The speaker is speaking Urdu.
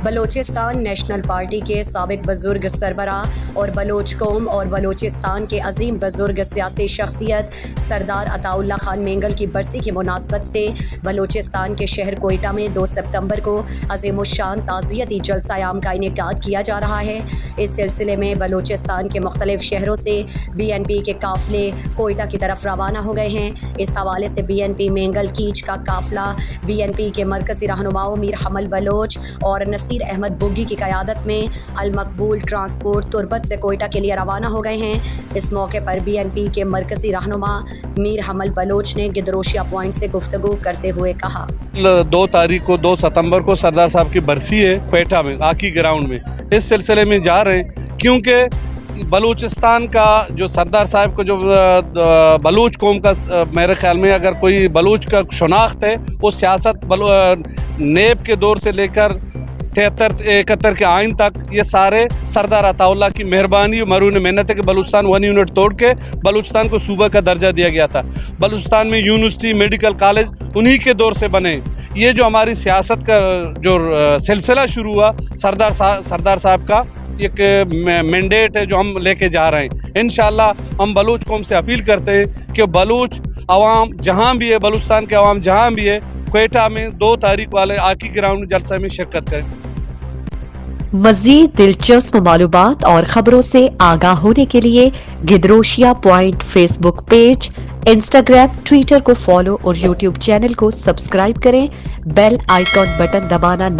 بلوچستان نیشنل پارٹی کے سابق بزرگ سربراہ اور بلوچ قوم اور بلوچستان کے عظیم بزرگ سیاسی شخصیت سردار عطا اللہ خان مینگل کی برسی کی مناسبت سے بلوچستان کے شہر کوئٹہ میں 2 سپتمبر کو عظیم الشان تعزیتی جلسہ عام کا انعقاد کیا جا رہا ہے۔ اس سلسلے میں بلوچستان کے مختلف شہروں سے BNP کے قافلے کوئٹہ کی طرف روانہ ہو گئے ہیں۔ اس حوالے سے BNP مینگل کیچ کا قافلہ BNP کے مرکزی رہنماؤں میر حمل بلوچ اور نصیر احمد بگی کی قیادت میں المقبول ٹرانسپورٹ تربت سے کوئٹہ کے لیے روانہ ہو گئے ہیں۔ اس موقع پر BNP کے مرکزی رہنما میر حمل بلوچ نے گدروشیا پوائنٹ سے گفتگو کرتے ہوئے کہا، 2 ستمبر کو سردار صاحب کی برسی ہے کوئٹہ میں آکی گراؤنڈ میں۔ اس سلسلے میں جا رہے ہیں کیونکہ بلوچستان کا جو سردار صاحب کو جو بلوچ قوم کا میرے خیال میں اگر کوئی بلوچ کا شناخت ہے وہ سیاست نیب کے دور سے لے کر 73-71 کے آئین تک یہ سارے سردار عطا اللہ کی مہربانی و مرہون محنت ہے کہ بلوچستان 1 یونٹ توڑ کے بلوچستان کو صوبہ کا درجہ دیا گیا تھا۔ بلوچستان میں یونیورسٹی میڈیکل کالج انہی کے دور سے بنے۔ یہ جو ہماری سیاست کا جو سلسلہ شروع ہوا سردار صاحب کا ایک مینڈیٹ ہے جو ہم لے کے جا رہے ہیں۔ انشاءاللہ ہم بلوچ قوم سے اپیل کرتے ہیں کہ بلوچ عوام جہاں بھی ہے، بلوچستان کے عوام جہاں بھی ہے، کوئٹہ میں 2 تاریخ والے آکی گراؤنڈ جلسے میں شرکت کریں۔ مزید دلچسپ معلومات اور خبروں سے آگاہ ہونے کے لیے Gedrosia point Facebook page, Instagram, Twitter کو فالو اور یوٹیوب چینل کو سبسکرائب کریں۔ بیل آئیکن بٹن دبانا نہ